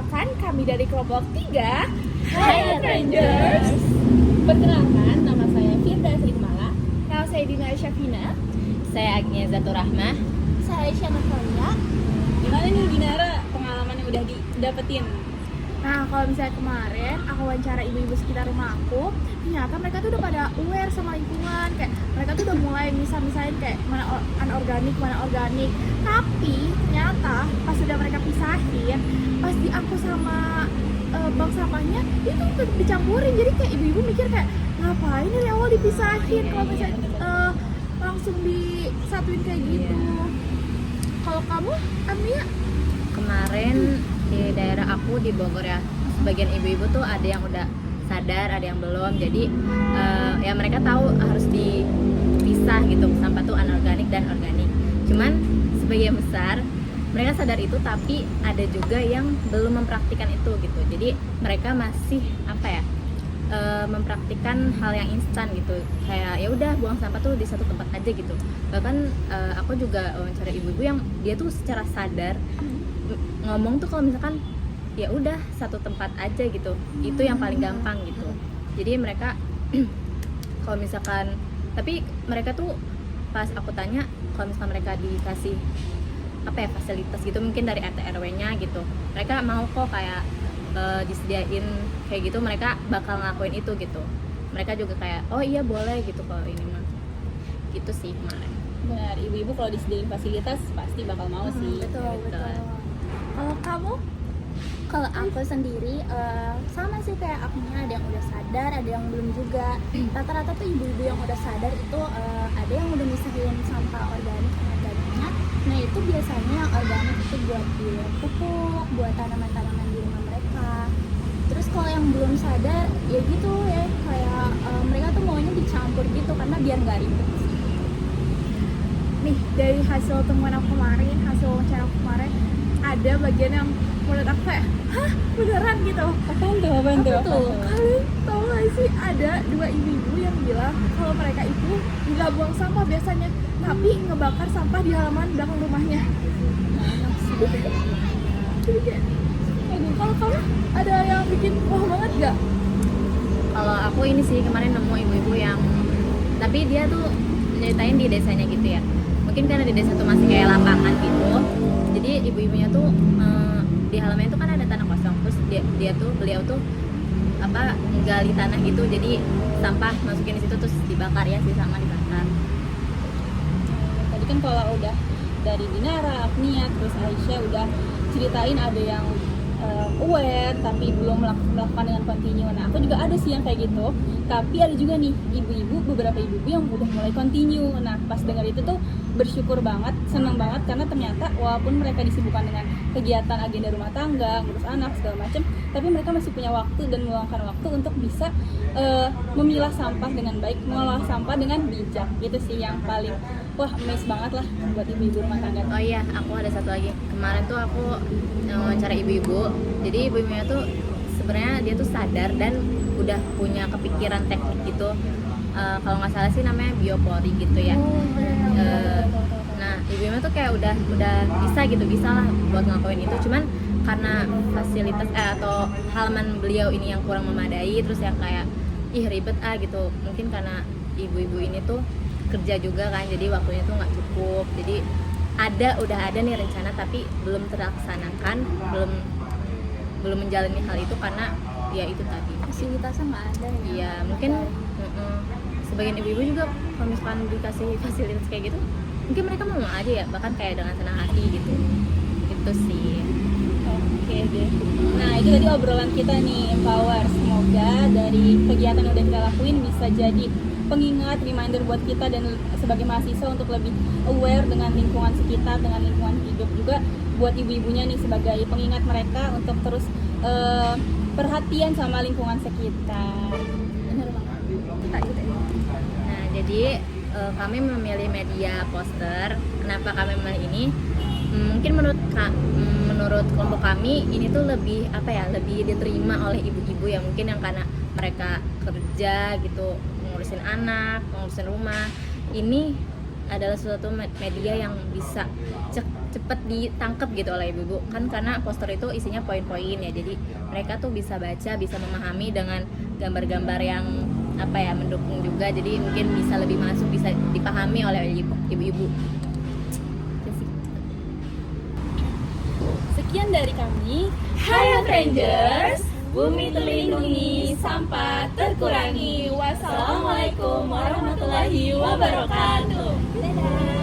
perkenalkan kami dari kelompok 3 Hai Rangers. Perkenalkan, nama saya Firda Srikmala. Nama saya Dina Syafina. Saya Agnia Zatur Rahmah. Saya Syana Falia. Gimana nih Dinara pengalaman yang udah didapetin? Nah, kalau misalnya kemarin aku wawancara ibu-ibu sekitar rumah aku, ternyata mereka tuh udah pada aware sama lingkungan. Kayak mereka tuh udah mulai misah-misahin kayak mana anorganik, mana organik. Tapi ternyata pas sudah mereka pisahin, pas diangkut sama bank sampahnya itu tuh dicampurin. Jadi kayak ibu-ibu mikir kayak ngapain dari awal dipisahin kalau misalnya langsung disatuin kayak gitu. Kalau kamu, Amia? Kemarin di daerah aku di Bogor ya, sebagian ibu-ibu tuh ada yang udah sadar, ada yang belum. Jadi ya mereka tahu harus dipisah gitu, sampah tuh anorganik dan organik. Cuman sebagian besar mereka sadar itu, tapi ada juga yang belum mempraktikkan itu gitu. Jadi mereka masih mempraktikkan hal yang instan gitu, kayak ya udah buang sampah tuh di satu tempat aja gitu. Bahkan aku juga wawancara ibu-ibu yang dia tuh secara sadar ngomong tuh kalau misalkan ya udah satu tempat aja gitu, itu yang paling gampang gitu. Jadi mereka kalau misalkan, tapi mereka tuh pas aku tanya kalau misalkan mereka dikasih fasilitas gitu mungkin dari RT RW-nya gitu, mereka mau kok kayak disediain kayak gitu, mereka bakal ngelakuin itu gitu. Mereka juga kayak oh iya boleh gitu kalau ini mah gitu sih kemarin. Benar, ibu-ibu kalau disediain fasilitas pasti bakal mau sih. Betul. Kalau kamu? Kalau aku sendiri sama sih kayak akunya, ada yang udah sadar, ada yang belum juga. Rata-rata tuh ibu-ibu yang udah sadar itu ada yang udah misahin sampah organik sama anorganiknya. Nah itu biasanya yang organik itu buat di pupuk, buat tanaman-tanaman di rumah mereka. Terus kalau yang belum sadar ya gitu ya, kayak mereka tuh maunya dicampur gitu karena biar nggak ribet sih. Nih dari hasil temuan aku kemarin, hasil wawancara aku kemarin, ada bagian yang menurut aku kayak hah beneran gitu. Apaan tuh? Apa tuh? Kalian tahu gak sih ada dua ibu-ibu yang bilang kalau mereka itu nggak buang sampah biasanya, tapi ngebakar sampah di halaman belakang rumahnya. Jadi kayak, aduh, kalau kamu ada yang bikin wah banget gak? Kalau aku ini sih kemarin nemu ibu-ibu yang, tapi dia tuh nyeritain di desanya gitu ya. Mungkin karena di desa tuh masih kayak lapangan gitu. Jadi ibu-ibunya tuh di halamannya tuh kan ada tanah kosong. Terus beliau tuh gali tanah gitu. Jadi sampah masukin di situ terus dibakar ya, sih sama dibakar. Tadi kan kalau udah dari Dinara, Agnia, terus Aisyah udah ceritain ada yang aware tapi belum melakukan dengan continue. Nah aku juga ada sih yang kayak gitu, tapi ada juga nih beberapa ibu-ibu yang udah mulai continue. Nah pas dengar itu tuh bersyukur banget, seneng banget, karena ternyata walaupun mereka disibukkan dengan kegiatan agenda rumah tangga, ngurus anak segala macem, tapi mereka masih punya waktu dan meluangkan waktu untuk bisa memilah sampah dengan baik, mengolah sampah dengan bijak. Itu sih yang paling amazed banget lah buat ibu-ibu rumah tangga. Oh iya, aku ada satu lagi. Kemarin tuh aku wawancara ibu-ibu. Jadi ibu-ibunya tuh sebenarnya dia tuh sadar dan udah punya kepikiran teknik gitu. Kalau nggak salah sih namanya biopori gitu ya. Nah ibu-ibunya tuh kayak udah bisa lah buat ngelakuin itu. Cuman karena fasilitas atau halaman beliau ini yang kurang memadai, terus yang kayak ribet gitu. Mungkin karena ibu-ibu ini tuh kerja juga kan, jadi waktunya tuh nggak cukup. Jadi udah ada nih rencana tapi belum terlaksanakan, belum menjalani hal itu karena ya itu tadi Fasilitasnya nggak ada ya. iya mungkin sebagian ibu-ibu juga kalau misalkan dikasih fasilitas kayak gitu mungkin mereka mau aja ya, bahkan kayak dengan senang hati gitu. Itu sih. Oke deh. Nah itu tadi obrolan kita nih, Empower. Semoga dari kegiatan yang udah kita lakuin bisa jadi pengingat, reminder buat kita dan sebagai mahasiswa untuk lebih aware dengan lingkungan sekitar, dengan lingkungan hidup. Juga buat ibu-ibunya nih sebagai pengingat mereka untuk terus perhatian sama lingkungan sekitar. Bener banget. Nah jadi kami memilih media poster. Kenapa kami memilih ini? Mungkin menurut kelompok kami ini tuh lebih lebih diterima oleh ibu-ibu ya, mungkin yang karena mereka kerja gitu, ngurusin anak, ngurusin rumah. Ini adalah suatu media yang bisa cepet ditangkap gitu oleh ibu-ibu kan, karena poster itu isinya poin-poin ya, jadi mereka tuh bisa baca, bisa memahami dengan gambar-gambar yang apa ya, mendukung juga, jadi mungkin bisa lebih masuk, bisa dipahami oleh ibu-ibu. Itu sih. Sekian dari kami. Hai Rangers, bumi terlindungi, sampah terkurangi. Wassalamualaikum warahmatullahi wabarakatuh. Dadah.